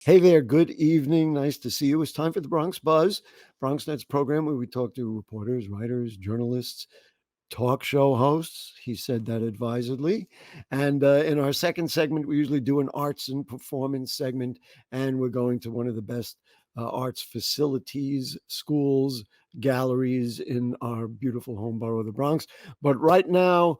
Hey there, good evening. Nice to see you. It's time for the Bronx Buzz, BronxNet's program where we talk to reporters, writers, journalists, talk show hosts. He said that advisedly. And in our second segment, we usually do an arts and performance segment, and we're going to one of the best arts facilities, schools, galleries in our beautiful home borough of the Bronx. But right now,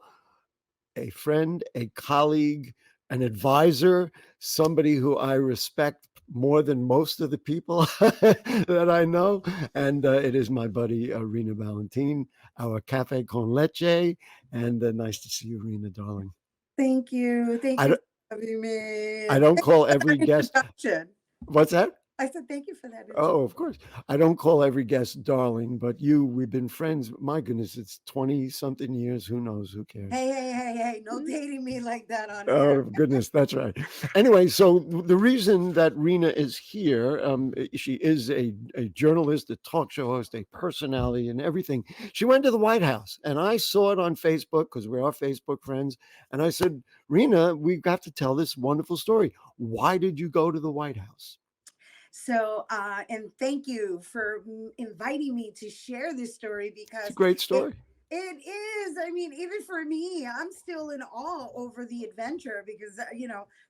a friend, a colleague, an advisor, somebody who I respect more than most of the people that I know. And it is my buddy, Rhina Valentin, our Cafe Con Leche. And nice to see you, Rhina, darling. Thank you. Thank I, you don't- for having me. I And don't thank you call for every that guest. introduction. What's that? I said thank you for that introduction. Oh, of course. I don't call every guest darling, but you, we've been friends. My goodness, it's 20 something years. Who knows? Who cares? Hey, no dating me like that on Oh air. goodness, that's right. Anyway, so the reason that Rena is here, she is a journalist, a talk show host, a personality, and everything. She went to the White House, and I saw it on Facebook because we're our Facebook friends. And I said, Rena, we've got to tell this wonderful story. Why did you go to the White House? So, and thank you for inviting me to share this story It's a because great it story. it is. I mean, even for me, I'm still in awe over the adventure because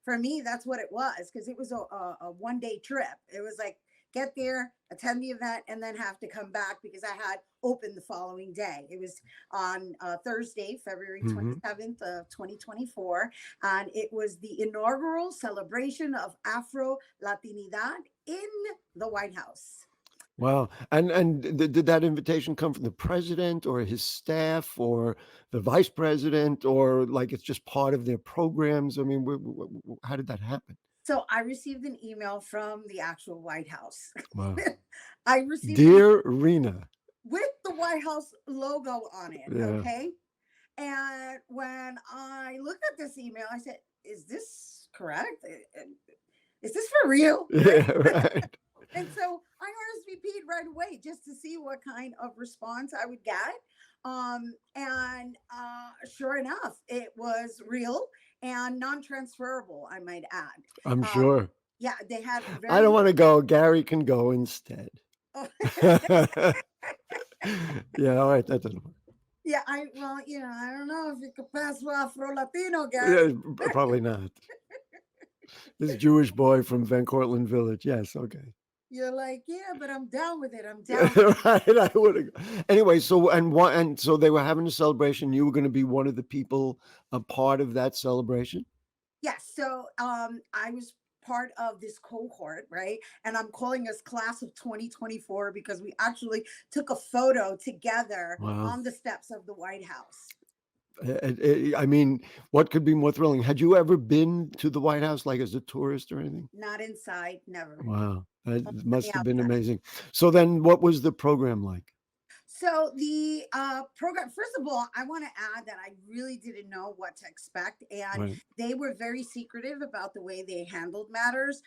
for me, that's what it was because it was a 1 day trip. It was like get there, attend the event, and then have to come back because I had open the following day. It was on Thursday, February Hmm. 27th of 2024, and it was the inaugural celebration of Afro-Latinidad in the White House. Wow. And did that invitation come from the president or his staff or the vice president or like it's just part of their programs? I mean, how did that happen? So I received an email from the actual White House. Wow. I received an Dear Rena. with the White House logo on it. Yeah. Okay. And when I looked at this email, I said, "Is this correct? Is this for real?" Right? Yeah, right. And so I RSVP'd right away just to see what kind of response I would get. And sure enough, it was real and non-transferable, I might add. I'm Um, sure. yeah, they had I very don't want to go. Gary can go instead. Yeah, all right. That doesn't work. yeah, I don't know if you could pass for Afro-Latino, Gary. Yeah, probably not. This Jewish boy from Van Cortlandt Village. Yes, okay. You're like, yeah, but I'm down with it. I'm down. Right, I would have. Anyway, so they were having a celebration. You were going to be one of the people, a part of that celebration. Yes. So I was part of this cohort, right? And I'm calling us class of 2024 because we actually took a photo together Wow. on the steps of the White House. I mean, what could be more thrilling? Had you ever been to the White House, like as a tourist or anything? Not inside, never. Wow, On that the must have been outside. amazing. So then, what was the program like? So the program, first of all, I want to add that I really didn't know what to expect, and Right, they were very secretive about the way they handled matters.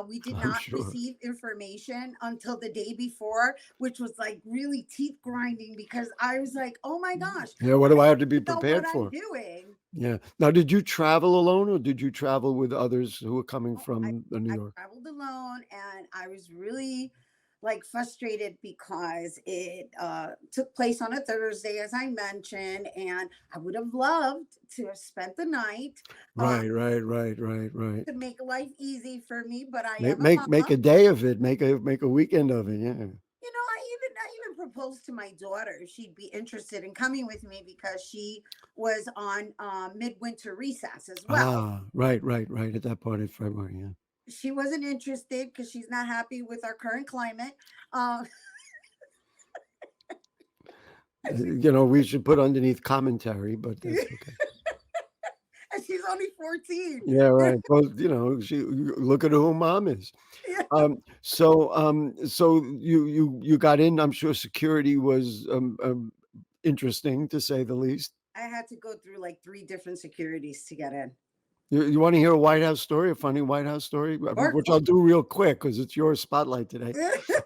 We did I'm not sure. receive information until the day before, which was like really teeth grinding because I was like, "Oh my gosh, Yeah, what do I have to be I don't know what prepared I'm for? doing." Yeah. Now, did you travel alone, or did you travel with others who were coming Oh, I from New I York? traveled alone, and I was really like frustrated because it took place on a Thursday, as I mentioned, and I would have loved to have spent the night uh, Right. to make life easy for me. But I Make am a make make mama. a day of it. Make a weekend of it. Yeah. I even proposed to my daughter if she'd be interested in coming with me because she was on midwinter recess as well. Ah, right. At that part of February. Yeah. She wasn't interested because she's not happy with our current climate. Uh, We should put underneath commentary, but that's okay. and she's only 14. Yeah, right. Well, look at who mom is. Yeah. So you got in. I'm sure security was interesting to say the least. I had to go through like three different securities to get in. You want to hear a White House story, a funny White House story, Or which I'll do real quick because it's your spotlight today.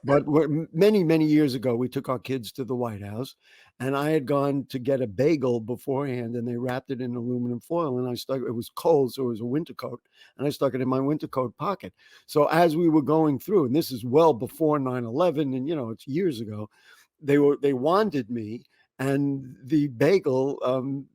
But many, many years ago, we took our kids to the White House, and I had gone to get a bagel beforehand, and they wrapped it in aluminum foil, and I stuck. It was cold, so it was a winter coat, and I stuck it in my winter coat pocket. So as we were going through, and this is well before 9/11, and it's years ago, they wanted me, and the bagel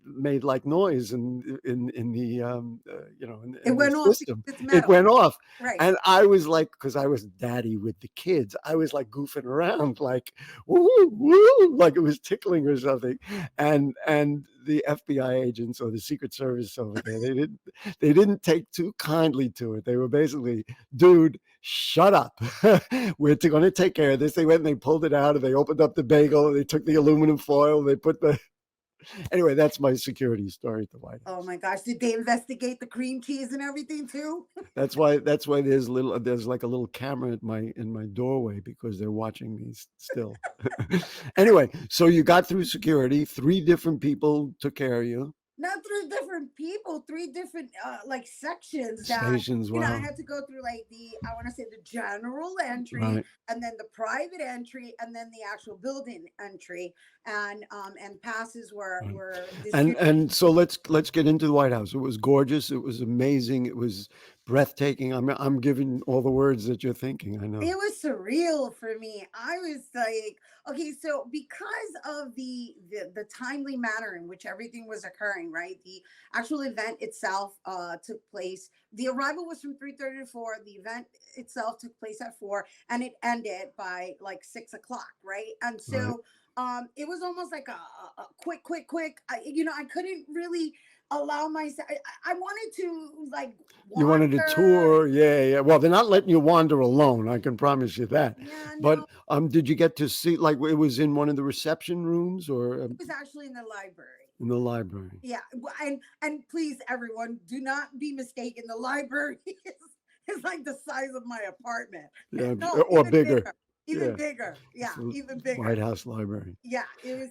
made like noise in the it in the went off because system. it's It metal. went off, Right. and I was like, because I was daddy with the kids, I was like goofing around, like woo woo, like it was tickling or something, and the FBI agents or the Secret Service over there, they didn't take too kindly to it. They were basically, dude, shut up. We're going to take care of this. They went and they pulled it out and they opened up the bagel. They took the aluminum foil. They put the. Anyway, that's my security story at the White Oh House. my gosh, did they investigate the cream cheese and everything too? That's why there's like a little camera at in my doorway because they're watching me still. Anyway, so you got through security. 3 different people took care of you. Not 3 different people, 3 different like sections that Stations. I Wow. had to go through, like, I want to say the general entry, Right. and then the private entry, and then the actual building entry, and passes Right. were And distributed. and so let's get into the White House. It was gorgeous. It was amazing. It was breathtaking. I'm giving all the words that you're thinking. I know. It was surreal for me. I was like, okay, so because of the timely manner in which everything was occurring, right? The actual event itself took place. The arrival was from 3:30 to 4. The event itself took place at 4, and it ended by like 6 o'clock, right? And Right. so it was almost like a quick. I couldn't really allow myself. I wanted to like You wanted a wander. tour, yeah, yeah. Well, they're not letting you wander alone. I can promise you that. Yeah, But no, did you get to see like it was in one of the reception rooms or it was actually in the library. in the library? Yeah, and please, everyone, do not be mistaken. The library is like the size of my apartment. Yeah, No, or bigger. even Yeah, bigger. it's Yeah, the even White bigger. House Library. Yeah, it was.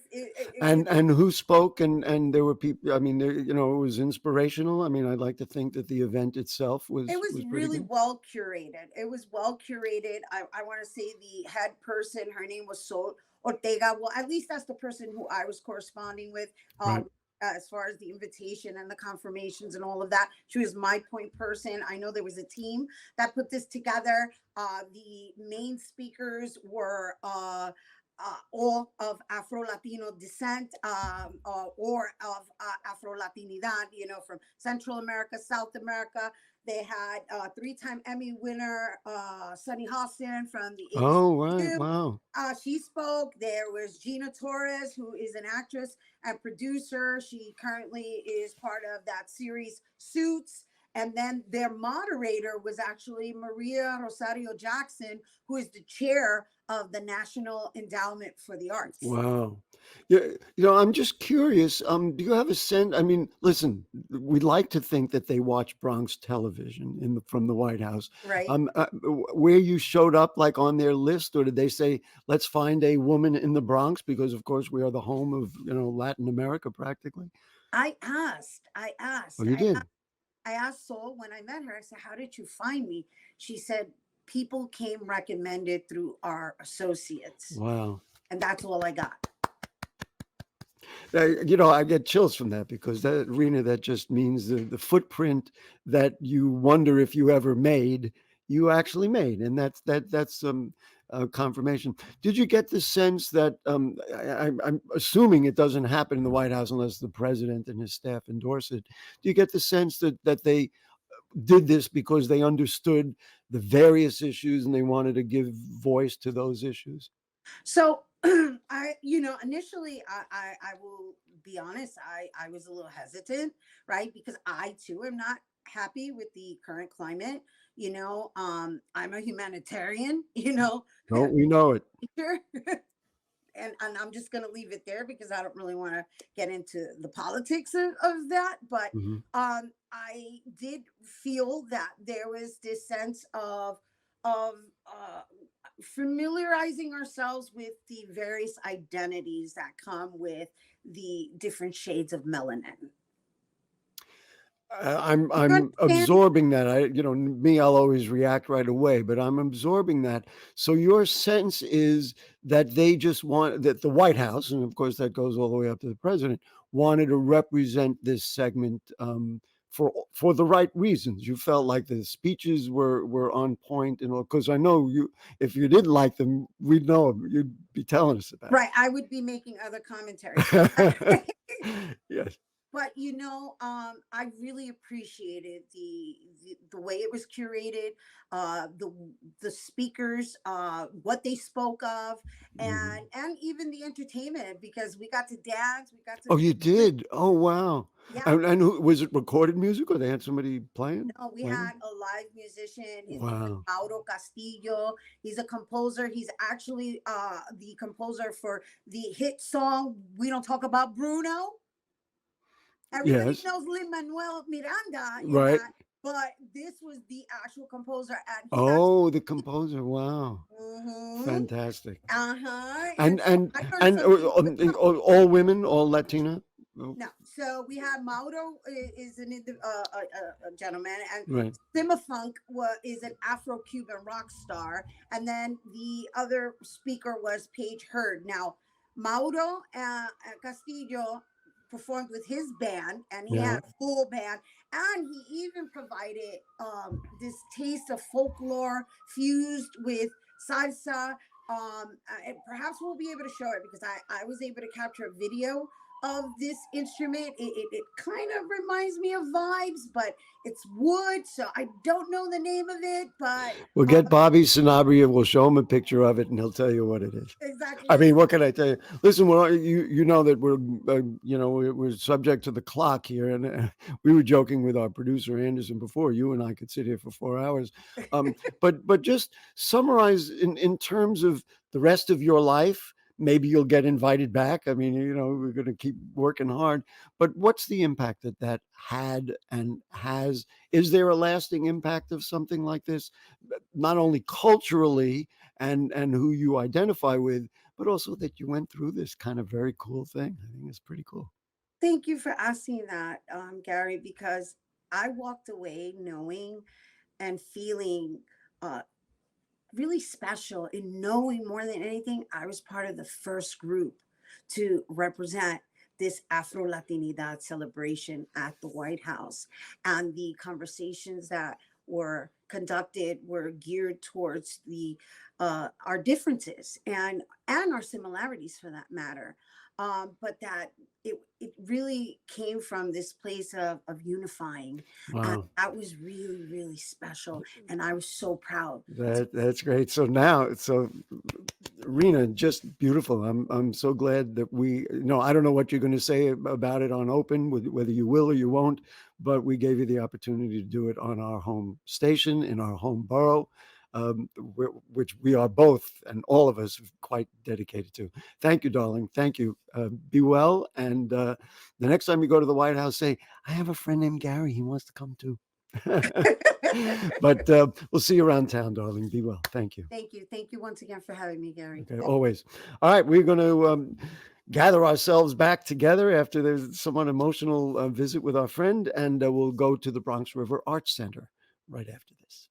And who spoke and there were people. I mean, it was inspirational. I mean, I'd like to think that the event itself It was was was pretty really good. well curated. It was well curated. I want to say the head person, her name was Sol Ortega. Well, at least that's the person who I was corresponding with. Right. As far as the invitation and the confirmations and all of that, she was my point person. I know there was a team that put this together. The main speakers were all of Afro-Latino descent, or of Afro-Latinidad, from Central America, South America. They had 3-time Emmy winner Sunny Hostin from the Oh, right. ABCU. Wow. She spoke. There was Gina Torres, who is an actress and producer. She currently is part of that series Suits. And then their moderator was actually Maria Rosario Jackson, who is the chair of the National Endowment for the Arts. Wow. Yeah, I'm just curious. Do you have a sense? I mean, listen, we'd like to think that they watch Bronx television from the White House. Right. Where you showed up, like on their list, or did they say, "Let's find a woman in the Bronx"? Because of course we are the home of Latin America, practically. I asked, I Oh, asked, you I did. I asked Sol when I met her. I said, "How did you find me?" She said, "People came recommended through our associates," Wow. and that's all I got. I get chills from that because that arena that just means the footprint that you wonder if you ever made, you actually made, and that's confirmation. Did you get the sense that I'm assuming it doesn't happen in the White House unless the president and his staff endorse it? Do you get the sense that they did this because they understood the various issues and they wanted to give voice to those issues? So initially, I will be honest, I was a little hesitant, right? Because I too am not happy with the current climate. I'm a humanitarian, Don't we know it? teacher. And I'm just going to leave it there because I don't really want to get into the politics of that. But Mhm. I did feel that there was this sense of familiarizing ourselves with the various identities that come with the different shades of melanin. You I'm understand? absorbing that. Me, I'll always react right away, but I'm absorbing that. So your sense is that they just want that the White House, and of course that goes all the way up to the president, wanted to represent this segment for the right reasons. You felt like the speeches were on point, and all because I know you. If you didn't like them, we'd know 'em. You'd be telling us about Right. I would be making other commentary. it. Yes. But I really appreciated the way it was curated, the speakers, what they spoke of, Mhm. and even the entertainment, because we got to dance, we got to Oh, you really, did? Oh, wow. yeah. And who was it, recorded music, or they had somebody No, we playing? had a live musician. His name is Wow. Mauro Castillo. He's a composer. He's actually the composer for the hit song "We Don't Talk About Bruno." Everybody Yes. knows Lin Manuel Miranda in Right. that, but this was the actual composer, and he actually. Oh, the composer. Wow. Hmm. Fantastic. Uh-huh. And And so and I learned and something all the time. all women, all Latina? Oh, No, so we have Mauro is a gentleman, and right. Simafunk is an Afro-Cuban rock star, and then the other speaker was Paige Hurd. Now, Mauro Castillo performed with his band, and he had Yeah. a full band, and he even provided this taste of folklore fused with salsa. And perhaps we'll be able to show it because I was able to capture a video of this instrument. It kind of reminds me of vibes, but it's wood, so I don't know the name of it, but We'll uh, get Bobby Sanabria. We'll show him a picture of it, and he'll tell you what it is. I exactly. mean, what can I tell you? Listen, well, you know that we're subject to the clock here, and we were joking with our producer Anderson before. You and I could sit here for 4 hours, but just summarize in terms of the rest of your life. Maybe you'll get invited back. I mean, we're going to keep working hard. But what's the impact that had and has? Is there a lasting impact of something like this, not only culturally and who you identify with, but also that you went through this kind of very cool thing? I think it's pretty cool. Thank you for asking that, Gary, because I walked away knowing and feeling uh, really special in knowing more than anything, I was part of the first group to represent this Afro-Latinidad celebration at the White House. And the conversations that were conducted were geared towards the our differences and our similarities for that matter. But that it really came from this place of unifying. And Wow. that was really, really special. And I was so proud. That's great. So now, Rena, just beautiful. I'm so glad that I don't know what you're going to say about it on open, whether you will or you won't, but we gave you the opportunity to do it on our home station in our home borough, which we are both and all of us quite dedicated to. Thank you, darling. Thank you. Be well. And the next time you go to the White House, say, I have a friend named Gary. He wants to come too. But we'll see you around town, darling. Be well. Thank you. Thank you. Thank you once again for having me, Gary. Okay, always. All right, we're going to gather ourselves back together after there's somewhat emotional visit with our friend, and we'll go to the Bronx River Arts Center right after this.